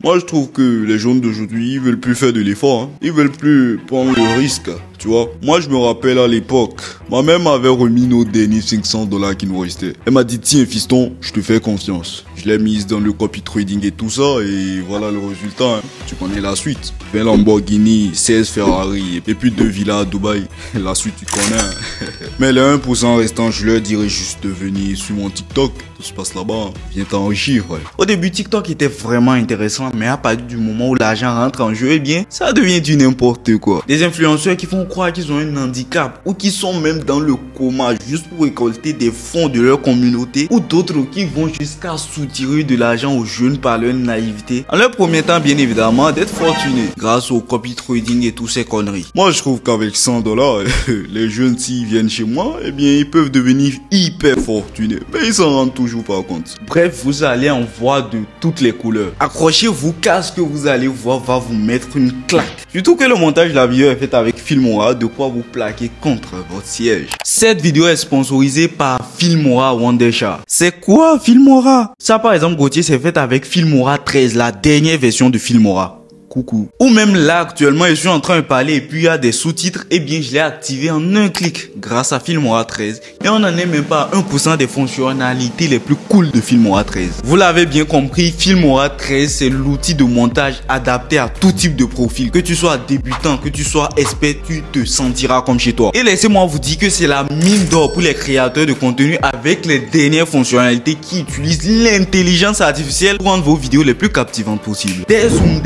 Moi, je trouve que les jeunes d'aujourd'hui, ils veulent plus faire de l'effort, hein. Ils veulent plus prendre le risque, tu vois. Moi, je me rappelle à l'époque, ma mère m'avait remis nos derniers $500 qui nous restaient. Elle m'a dit, tiens, fiston, je te fais confiance. Je l'ai mise dans le copy trading et tout ça, et voilà le résultat, hein. Tu connais la suite. 20 Lamborghini, 16 Ferrari, et puis 2 villas à Dubaï. La suite, tu connais, hein. Mais les 1% restants, je leur dirais juste de venir sur mon TikTok. Tout se passe là-bas, viens t'enrichir, ouais. Au début, TikTok était vraiment intéressant, mais à partir du moment où l'argent rentre en jeu, eh bien, ça devient du n'importe quoi. Des influenceurs qui font croire qu'ils ont un handicap, ou qui sont même dans le coma juste pour récolter des fonds de leur communauté, ou d'autres qui vont jusqu'à soutirer de l'argent aux jeunes par leur naïveté, en leur promettant bien évidemment d'être fortunés grâce au copy trading et toutes ces conneries. Moi, je trouve qu'avec $100, les jeunes, s'ils viennent chez moi, eh bien, ils peuvent devenir hyper fortunés, mais ils s'en rendent toujours pas compte. Bref, vous allez en voir de toutes les couleurs. Accrochez-vous car ce que vous allez voir va vous mettre une claque. Surtout que le montage de la vidéo est fait avec Filmora, de quoi vous plaquer contre votre siège. Cette vidéo est sponsorisée par Filmora Wondershare. C'est quoi Filmora? Ça par exemple, Gauthier s'est fait avec Filmora 13, la dernière version de Filmora. Coucou. Ou même là actuellement je suis en train de parler et puis il y a des sous-titres, et bien je l'ai activé en un clic grâce à Filmora 13 et on n'en est même pas à 1% des fonctionnalités les plus cool de Filmora 13. Vous l'avez bien compris, Filmora 13 c'est l'outil de montage adapté à tout type de profil. Que tu sois débutant, que tu sois expert, tu te sentiras comme chez toi. Et laissez-moi vous dire que c'est la mine d'or pour les créateurs de contenu avec les dernières fonctionnalités qui utilisent l'intelligence artificielle pour rendre vos vidéos les plus captivantes possibles. Des zooms,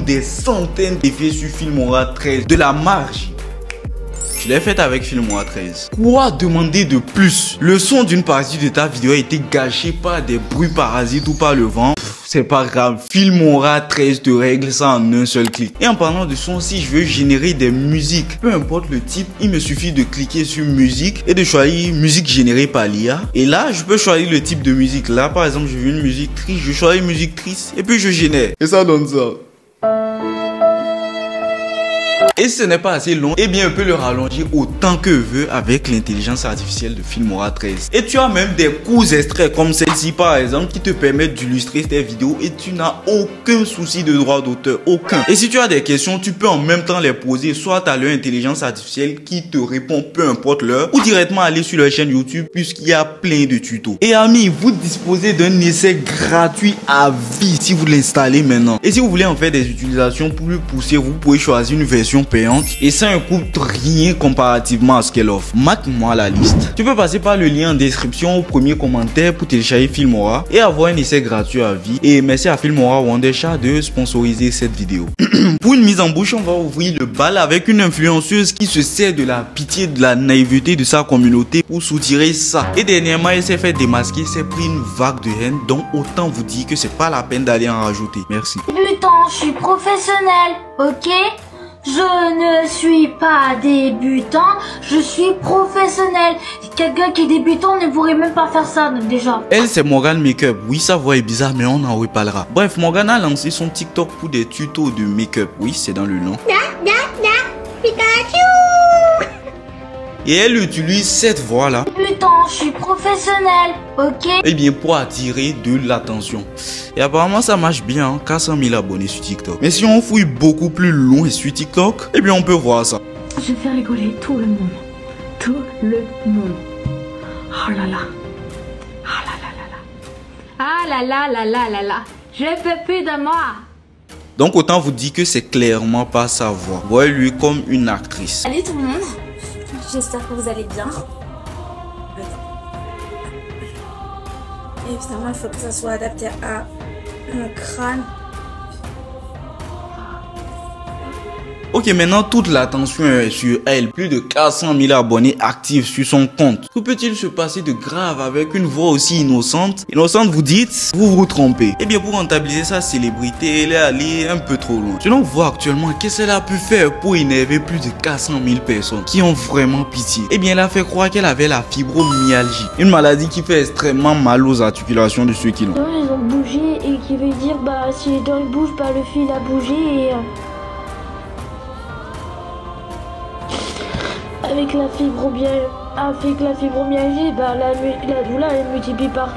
des centaines d'effets sur Filmora 13, de la marge. Je l'ai fait avec Filmora 13. Quoi demander de plus? Le son d'une partie de ta vidéo a été gâché par des bruits parasites ou par le vent. C'est pas grave, Filmora 13 te règle ça en un seul clic. Et en parlant de son, si je veux générer des musiques, peu importe le type, il me suffit de cliquer sur musique et de choisir musique générée par l'IA. Et là, je peux choisir le type de musique. Là, par exemple, je veux une musique triste, je choisis musique triste et puis je génère. Et ça donne ça. Et si ce n'est pas assez long, eh bien on peut le rallonger autant que veut avec l'intelligence artificielle de Filmora 13. Et tu as même des courts extraits comme celle-ci par exemple qui te permettent d'illustrer tes vidéos et tu n'as aucun souci de droit d'auteur, aucun. Et si tu as des questions, tu peux en même temps les poser soit à leur intelligence artificielle qui te répond peu importe l'heure, ou directement aller sur leur chaîne YouTube puisqu'il y a plein de tutos. Et amis, vous disposez d'un essai gratuit à vie si vous l'installez maintenant. Et si vous voulez en faire des utilisations plus poussées, vous pouvez choisir une version payante et ça ne coûte rien comparativement à ce qu'elle offre. Marque-moi la liste. Tu peux passer par le lien en description au premier commentaire pour télécharger Filmora et avoir un essai gratuit à vie. Et merci à Filmora Wondershare de sponsoriser cette vidéo. Pour une mise en bouche, on va ouvrir le bal avec une influenceuse qui se sert de la pitié, de la naïveté de sa communauté pour soutirer ça. Et dernièrement, elle s'est fait démasquer, s'est pris une vague de haine, donc autant vous dire que c'est pas la peine d'aller en rajouter. Merci. Débutant, je suis professionnel, ok? Je ne suis pas débutant, je suis professionnel. Quelqu'un qui est débutant ne pourrait même pas faire ça déjà. Elle, c'est Morgane Makeup. Oui, sa voix est bizarre, mais on en reparlera. Bref, Morgane a lancé son TikTok pour des tutos de make-up. Oui, c'est dans le nom. Et elle utilise cette voix-là. Débutant, je suis professionnel, ok? Eh bien, pour attirer de l'attention. Et apparemment, ça marche bien, hein, 400 000 abonnés sur TikTok. Mais si on fouille beaucoup plus loin sur TikTok, eh bien, on peut voir ça. Je vais faire rigoler tout le monde. Tout le monde. Oh là là. Ah là là là là. Ah là là là là là là. Je fais plus de moi. Donc, autant vous dire que c'est clairement pas sa voix. Voyez-lui comme une actrice. Salut tout le monde. J'espère que vous allez bien. Évidemment, il faut que ça soit adapté à mon crâne. Ok, maintenant toute l'attention est sur elle. Plus de 400 000 abonnés actifs sur son compte. Que peut-il se passer de grave avec une voix aussi innocente? Innocente, vous dites, vous vous trompez. Eh bien, pour rentabiliser sa célébrité, elle est allée un peu trop loin. Selon vous actuellement, qu'est-ce qu'elle a pu faire pour énerver plus de 400 000 personnes qui ont vraiment pitié? Eh bien, elle a fait croire qu'elle avait la fibromyalgie, une maladie qui fait extrêmement mal aux articulations de ceux qui l'ont. Ils ont bougé et qui veut dire, bah, si les dents bougent, bah, le fil a bougé et... Avec la fibromyalgie, bah, la douleur est multipliée par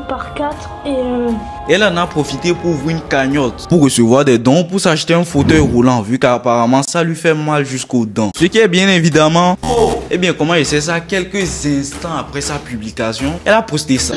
par 4 et Elle en a profité pour ouvrir une cagnotte pour recevoir des dons pour s'acheter un fauteuil roulant vu qu'apparemment ça lui fait mal jusqu'aux dents. Ce qui est bien évidemment... Eh bien, comment elle sait ça? Quelques instants après sa publication, elle a posté ça.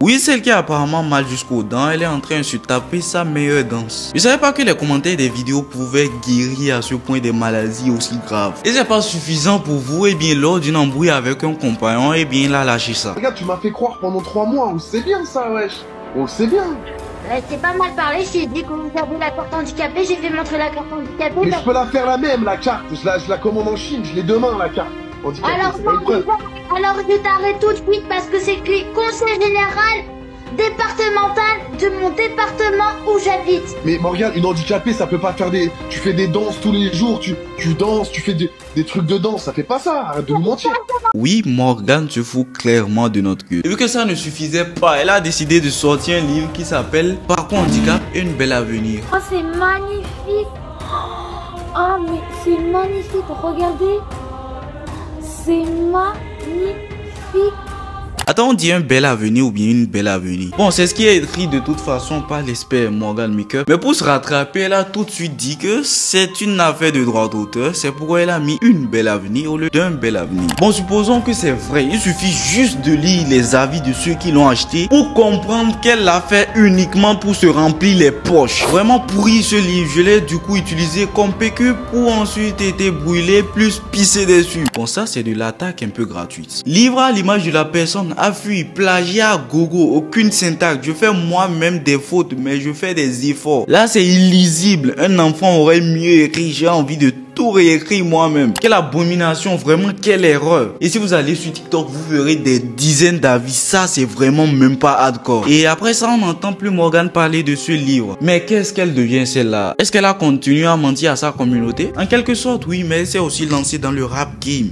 Oui, celle qui a apparemment mal jusqu'aux dents, elle est en train de se taper sa meilleure danse. Je savais pas que les commentaires des vidéos pouvaient guérir à ce point des maladies aussi graves. Et c'est pas suffisant pour vous, et bien lors d'une embrouille avec un compagnon, et bien il a lâché ça. Regarde, tu m'as fait croire pendant 3 mois, on sait bien ça, wesh. On le sait bien. c'est pas mal parlé, je t'ai dit que vous avez la carte handicapée, j'ai fait montrer la carte handicapée. Mais je peux la faire la même, la carte. Je la commande en Chine, je l'ai demain, la carte. Handicapée, Alors, c'est pas une preuve. alors je t'arrête tout de suite parce que c'est écrit conseil général départemental de mon département où j'habite. Mais Morgane, une handicapée, ça peut pas faire des... Tu fais des danses tous les jours, tu danses, tu fais des trucs de danse, ça fait pas ça, arrête de nous mentir. Oui, Morgane se fout clairement de notre gueule. Et vu que ça ne suffisait pas, elle a décidé de sortir un livre qui s'appelle Parcours handicap et une belle avenir. Oh, c'est magnifique. Oh, mais c'est magnifique, regardez. C'est magnifique. Attends, on dit un bel avenir ou bien une belle avenir. Bon, c'est ce qui est écrit de toute façon par l'expert Morgan Makeup. Mais pour se rattraper, elle a tout de suite dit que c'est une affaire de droit d'auteur. C'est pourquoi elle a mis une belle avenir au lieu d'un bel avenir. Bon, supposons que c'est vrai. Il suffit juste de lire les avis de ceux qui l'ont acheté pour comprendre qu'elle l'a fait uniquement pour se remplir les poches. Vraiment pourri ce livre. Je l'ai du coup utilisé comme PQ pour ensuite être brûlé plus pisser dessus. Bon, ça c'est de l'attaque un peu gratuite. Livre à l'image de la personne a fui, plagiat à gogo, aucune syntaxe. Je fais moi-même des fautes, mais je fais des efforts. Là, c'est illisible. Un enfant aurait mieux écrit. J'ai envie de tout réécrire moi-même. Quelle abomination, vraiment, quelle erreur. Et si vous allez sur TikTok, vous verrez des dizaines d'avis. Ça, c'est vraiment même pas hardcore. Et après ça, on n'entend plus Morgane parler de ce livre. Mais qu'est-ce qu'elle devient celle-là? Est-ce qu'elle a continué à mentir à sa communauté? En quelque sorte, oui, mais elle s'est aussi lancée dans le rap game.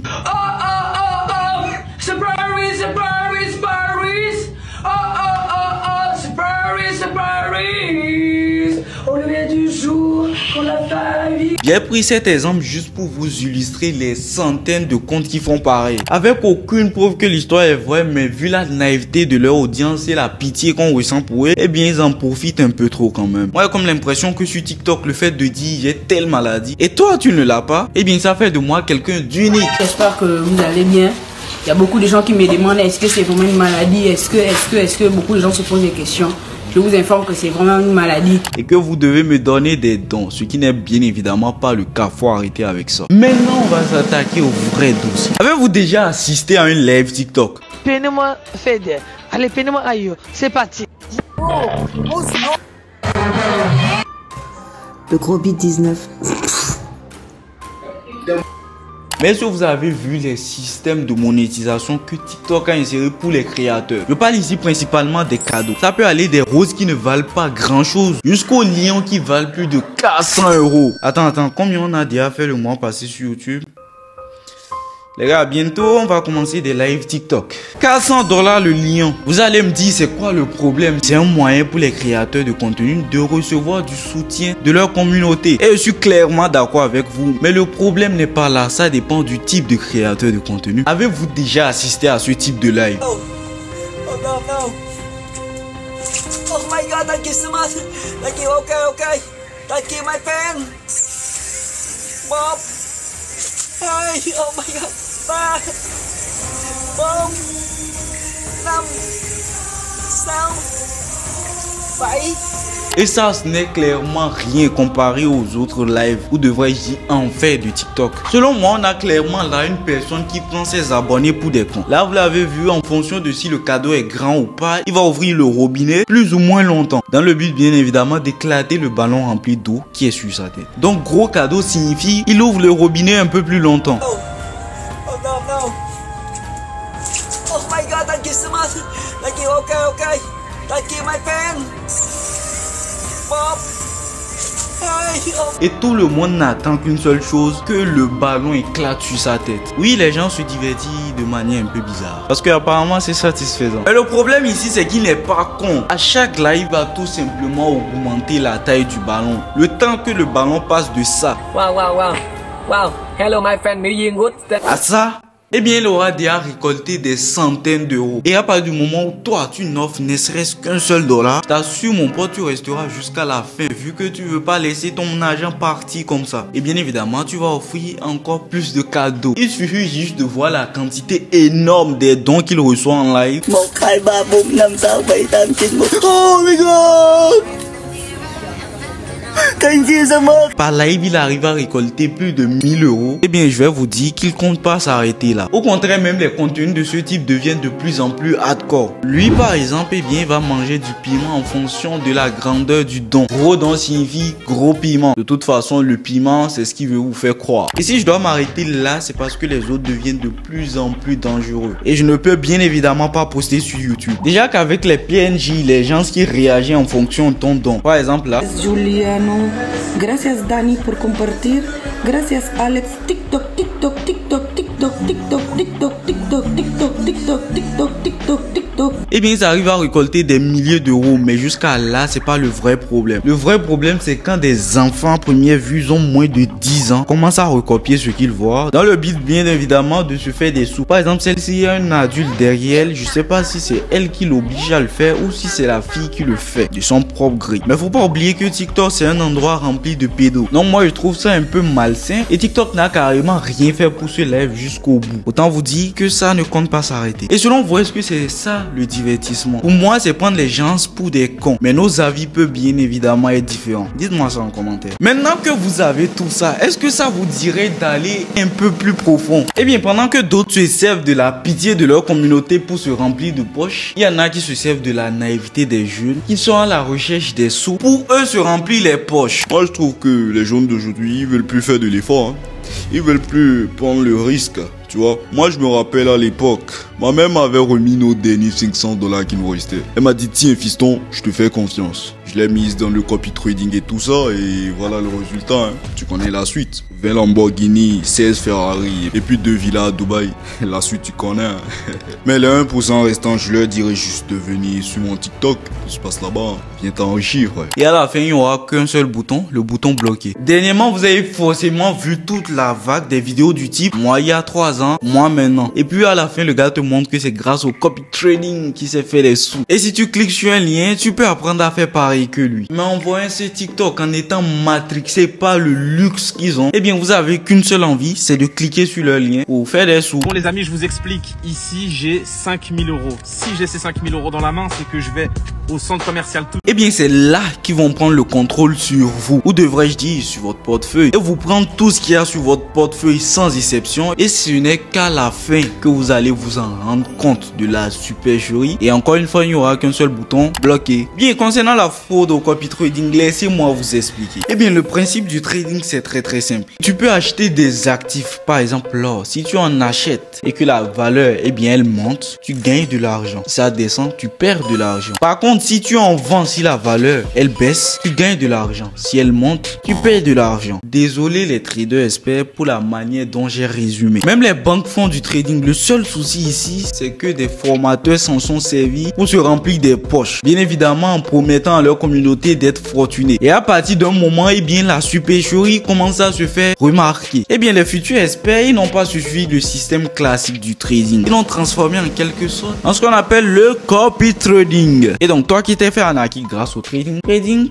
J'ai pris cet exemple juste pour vous illustrer les centaines de comptes qui font pareil. Avec aucune preuve que l'histoire est vraie, mais vu la naïveté de leur audience et la pitié qu'on ressent pour eux, eh bien ils en profitent un peu trop quand même. Moi j'ai comme l'impression que sur TikTok, le fait de dire j'ai telle maladie et toi tu ne l'as pas, eh bien ça fait de moi quelqu'un d'unique. J'espère que vous allez bien. Il y a beaucoup de gens qui me demandent est-ce que c'est vraiment une maladie, est-ce que beaucoup de gens se posent des questions. Je vous informe que c'est vraiment une maladie. Et que vous devez me donner des dons, ce qui n'est bien évidemment pas le cas, faut arrêter avec ça. Maintenant, on va s'attaquer au vrai dossier. Avez-vous déjà assisté à un live TikTok? Peine-moi, Fede. Allez, peine-moi, aïe, c'est parti. Le gros beat 19. Mais est-ce que vous avez vu les systèmes de monétisation que TikTok a inséré pour les créateurs? Je parle ici principalement des cadeaux. Ça peut aller des roses qui ne valent pas grand chose jusqu'aux lions qui valent plus de 400 €. Attends, combien on a déjà fait le mois passé sur YouTube? Les gars, bientôt on va commencer des lives TikTok. 400 $ le lion. Vous allez me dire c'est quoi le problème? C'est un moyen pour les créateurs de contenu de recevoir du soutien de leur communauté. Et je suis clairement d'accord avec vous. Mais le problème n'est pas là. Ça dépend du type de créateur de contenu. Avez-vous déjà assisté à ce type de live? Oh no. Oh my god, thank you so much. Thank you, okay. Thank you, my friend. Bob. Hi, oh my god. 3, 4, 5, 6, 7. Et ça, ce n'est clairement rien comparé aux autres lives, ou devrais-je dire enfer de TikTok. Selon moi, on a clairement là une personne qui prend ses abonnés pour des cons. Là, vous l'avez vu, en fonction de si le cadeau est grand ou pas, il va ouvrir le robinet plus ou moins longtemps. Dans le but, bien évidemment, d'éclater le ballon rempli d'eau qui est sur sa tête. Donc, gros cadeau signifie, il ouvre le robinet un peu plus longtemps. Oh no. Oh my god, thank you so much. Thank you, okay. Thank you, my friend. Bob. Et tout le monde n'attend qu'une seule chose, que le ballon éclate sur sa tête. Oui, les gens se divertissent de manière un peu bizarre, parce que apparemment c'est satisfaisant. Mais le problème ici, c'est qu'il n'est pas con. À chaque live, il va tout simplement augmenter la taille du ballon. Le temps que le ballon passe de ça Hello my friend, à ça, eh bien il aura déjà récolté des centaines d'euros. Et à partir du moment où toi tu n'offres ne serait-ce qu'un seul dollar, je t'assure mon pote, tu resteras jusqu'à la fin, vu que tu veux pas laisser ton argent partir comme ça. Et bien évidemment tu vas offrir encore plus de cadeaux. Il suffit juste de voir la quantité énorme des dons qu'il reçoit en live. Oh my god! Par live, il arrive à récolter plus de 1000 euros. Eh bien, je vais vous dire qu'il compte pas s'arrêter là. Au contraire, même les contenus de ce type deviennent de plus en plus hardcore. Lui, par exemple, eh bien, il va manger du piment en fonction de la grandeur du don. Gros don signifie gros piment. De toute façon, le piment, c'est ce qu'il veut vous faire croire. Et si je dois m'arrêter là, c'est parce que les autres deviennent de plus en plus dangereux. Et je ne peux bien évidemment pas poster sur YouTube. Déjà qu'avec les PNJ, les gens qui réagissent en fonction de ton don. Par exemple, là. Juliano, gracias Dani por compartir, gracias Alex, TikTok. Eh bien, ça arrive à récolter des milliers d'euros, mais jusqu'à là, c'est pas le vrai problème. Le vrai problème, c'est quand des enfants en première vue ont moins de 10 ans, commencent à recopier ce qu'ils voient, dans le but bien évidemment de se faire des sous. Par exemple, celle-ci, il y a un adulte derrière elle, je sais pas si c'est elle qui l'oblige à le faire ou si c'est la fille qui le fait, de son propre gré. Mais faut pas oublier que TikTok, c'est un endroit rempli de pédos. Donc moi, je trouve ça un peu malsain et TikTok n'a carrément rien fait pour ce live jusqu'au bout. Autant vous dire que ça ne compte pas s'arrêter. Et selon vous, est-ce que c'est ça le divertissement? Pour moi, c'est prendre les gens pour des cons. Mais nos avis peuvent bien évidemment être différents. Dites-moi ça en commentaire. Maintenant que vous avez tout ça, est-ce que ça vous dirait d'aller un peu plus profond? Eh bien, pendant que d'autres se servent de la pitié de leur communauté pour se remplir de poches, il y en a qui se servent de la naïveté des jeunes, qui sont à la recherche des sous pour eux se remplir les poches. Moi, je trouve que les jeunes d'aujourd'hui, ils veulent plus faire de l'effort. Ils veulent plus prendre le risque. Tu vois, moi je me rappelle à l'époque, ma mère m'avait remis nos derniers 500 $ qui nous restaient. Elle m'a dit, tiens fiston, je te fais confiance. Je l'ai mise dans le copy trading et tout ça et voilà le résultat. Tu connais la suite. 20 Lamborghini, 16 Ferrari et puis 2 villas à Dubaï. La suite tu connais. Mais les 1% restants, je leur dirais juste de venir sur mon TikTok. Tout se passe là-bas. Viens t'enrichir. Et à la fin, il n'y aura qu'un seul bouton, le bouton bloqué. Dernièrement, vous avez forcément vu toute la vague des vidéos du type moi il y a 3 ans, moi maintenant. Et puis à la fin, le gars te montre que c'est grâce au copy trading qu'il s'est fait les sous. Et si tu cliques sur un lien, tu peux apprendre à faire pareil que lui. Mais en voyant ce TikTok, en étant matrixé par le luxe qu'ils ont, eh bien vous avez qu'une seule envie, c'est de cliquer sur leur lien pour faire des sous. Bon les amis, je vous explique. Ici, j'ai 5000 euros. Si j'ai ces 5000 euros dans la main, c'est que je vais au centre commercial tout. Eh bien c'est là qu'ils vont prendre le contrôle sur vous. Ou devrais-je dire sur votre portefeuille. Et vous prendre tout ce qu'il y a sur votre portefeuille sans exception. Et ce n'est qu'à la fin que vous allez vous en rendre compte de la supercherie. Et encore une fois, il n'y aura qu'un seul bouton, bloqué. Bien, concernant la fraude au copy trading, laissez-moi vous expliquer. Eh bien, le principe du trading, c'est très simple. Tu peux acheter des actifs, par exemple l'or. Si tu en achètes et que la valeur, eh bien, elle monte, tu gagnes de l'argent. Si ça descend, tu perds de l'argent. Par contre, si tu en vends, si la valeur, elle baisse, tu gagnes de l'argent. Si elle monte, tu perds de l'argent. Désolé les traders experts pour la manière dont j'ai résumé. Même les banques font du trading. Le seul souci ici, c'est que des formateurs s'en sont servis pour se remplir des poches. Bien évidemment, en promettant à leur communauté d'être fortunés. Et à partir d'un moment, eh bien, la supercherie commence à se faire remarquer. Eh bien, les futurs experts, ils n'ont pas suivi le système classique du trading. Ils l'ont transformé en quelque sorte en ce qu'on appelle le copy trading. Et donc, toi qui t'es fait arnaquer grâce au trading,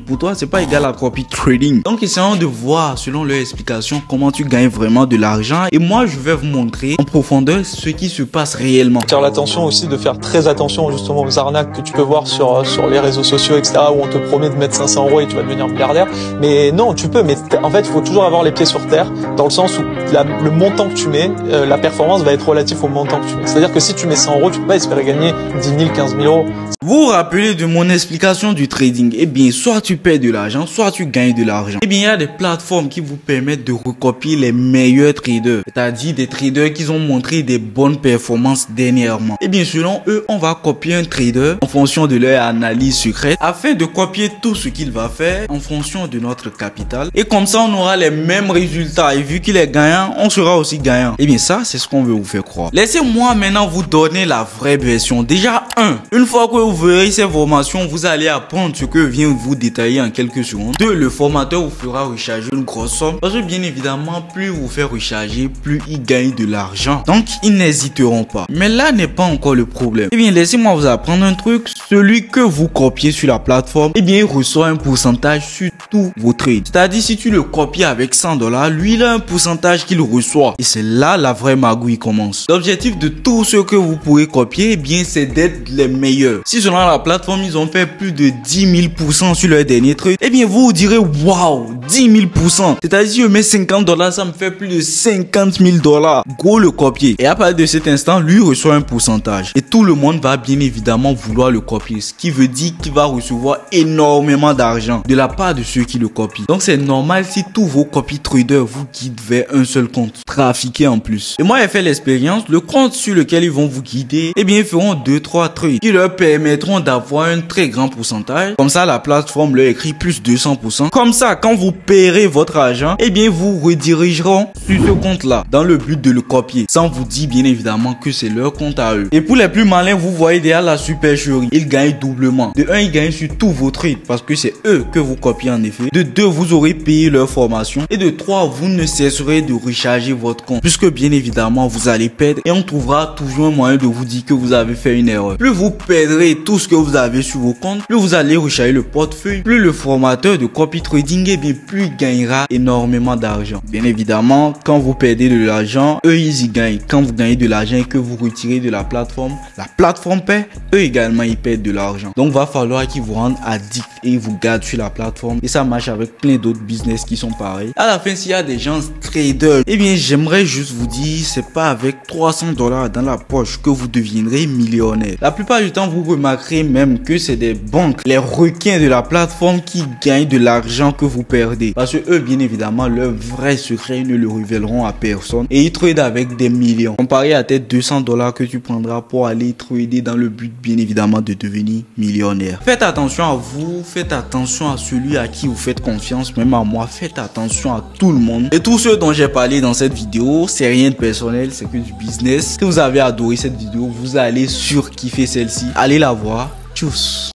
pour toi, c'est pas égal à copy trading. Donc, essayons de voir, selon leur explication, comment tu gagnes vraiment de l'argent. Et moi, je vais vous montrer en profondeur ce qui se passe réellement. Faire l'attention aussi, de faire très attention justement aux arnaques que tu peux voir sur les réseaux sociaux, etc., où on te promet de mettre 500 € et tu vas devenir milliardaire. Mais non, tu peux, mais en fait, il faut toujours avoir les pieds sur terre, dans le sens où le montant que tu mets, la performance va être relative au montant que tu mets. C'est-à-dire que si tu mets 100 euros, tu peux pas espérer gagner 10 000, 15 000 euros. Vous vous rappelez de mon explication du trading? Eh bien, soit tu perds de l'argent, soit tu gagnes de l'argent. Eh bien, il y a des plateformes qui vous permettent de recopier les meilleurs traders. C'est-à-dire des traders qui ont montré des bonnes performances dernièrement. Eh bien, selon eux, on va copier un trader en fonction de leur analyse secrète afin de copier tout ce qu'il va faire en fonction de notre capital. Et comme ça, on aura les mêmes résultats. Et vu qu'il est gagnant, on sera aussi gagnant. Eh bien, ça, c'est ce qu'on veut vous faire croire. Laissez-moi maintenant vous donner la vraie version. Déjà, une fois que vous verrez ces formations, vous allez apprendre ce que vient vous détailler en quelques secondes. 2, le formateur vous fera recharger une grosse somme. Parce que bien évidemment, plus vous fait recharger, plus il gagne de l'argent. Donc, ils n'hésiteront pas. Mais là n'est pas encore le problème. Eh bien, laissez-moi vous apprendre un truc. Celui que vous copiez sur la plateforme, eh bien, il reçoit un pourcentage sur tous vos trades. C'est-à-dire, si tu le copies avec 100 $, lui, il a un pourcentage qu'il reçoit. Et c'est là la vraie magouille commence. L'objectif de tout ce que vous pourrez copier, eh bien, c'est d'être les meilleurs. Si selon la plateforme, ils ont fait plus de 10 000% sur leur dernier trade, eh bien, vous direz, waouh, 10 000%. C'est-à-dire, si je mets 50 $, ça me fait plus de 50 000 $. Gros le copier. Et à partir de cet instant, lui reçoit un pourcentage. Et tout le monde va bien évidemment vouloir le copier. Ce qui veut dire qu'il va recevoir énormément d'argent de la part de ceux qui le copient. Donc, c'est normal si tous vos copy traders vous guident vers un seul compte. Trafiqué en plus. Et moi, j'ai fait l'expérience. Le compte sur lequel ils vont vous guider, eh bien, ils feront 2-3 trades qui leur permettront d'avoir un très grand pourcentage. Comme ça, la plateforme leur écrit plus 200%. Comme ça, quand vous paierez votre argent, eh bien, vous redirigeront sur ce compte-là dans le but de le copier. Sans vous dire, bien évidemment, que c'est leur compte à eux. Et pour les plus malins, vous voyez derrière la supercherie. Ils gagnent doublement. De 1, ils gagnent sur tous vos trades parce que c'est eux que vous copiez en effet. De 2, vous aurez payé leur formation. Et de 3, vous ne cesserez de recharger votre compte. Puisque bien évidemment, vous allez perdre et on trouvera toujours un moyen de vous dire que vous avez fait une erreur. Plus vous perdrez tout ce que vous avez sur vos comptes, plus vous allez recharger le portefeuille, plus le formateur de copy trading, et bien plus il gagnera énormément d'argent. Bien évidemment, quand vous perdez de l'argent, eux ils y gagnent. Quand vous gagnez de l'argent et que vous retirez de la plateforme perd, eux également ils perdent de l'argent. Donc va falloir qu'ils vous rendent addict et ils vous gardent sur la plateforme. Et ça marche avec plein d'autres business qui sont pareils. À la fin, s'il y a des gens traders, eh bien j'aimerais juste vous dire, c'est pas avec 300 $ dans la poche que vous deviendrez millionnaire. La plupart du temps, vous remarquerez même que c'est des banques, les requins de la plateforme qui gagnent de l'argent que vous perdez. Parce que eux, bien évidemment, leur vrai secret, ils ne le révéleront à personne. Et ils tradent avec des millions. Comparé à tes 200 $ que tu prendras pour aller trader dans le but, bien évidemment, de devenir millionnaire. Faites attention à vous, faites attention à celui à qui vous faites confiance, même à moi, faites attention à tout le monde. Et tout ce dont j'ai parlé dans cette vidéo, c'est rien de personnel, c'est que du business. Si vous avez adoré cette vidéo, vous allez surkiffer celle-ci. Allez la voir. Tchuss.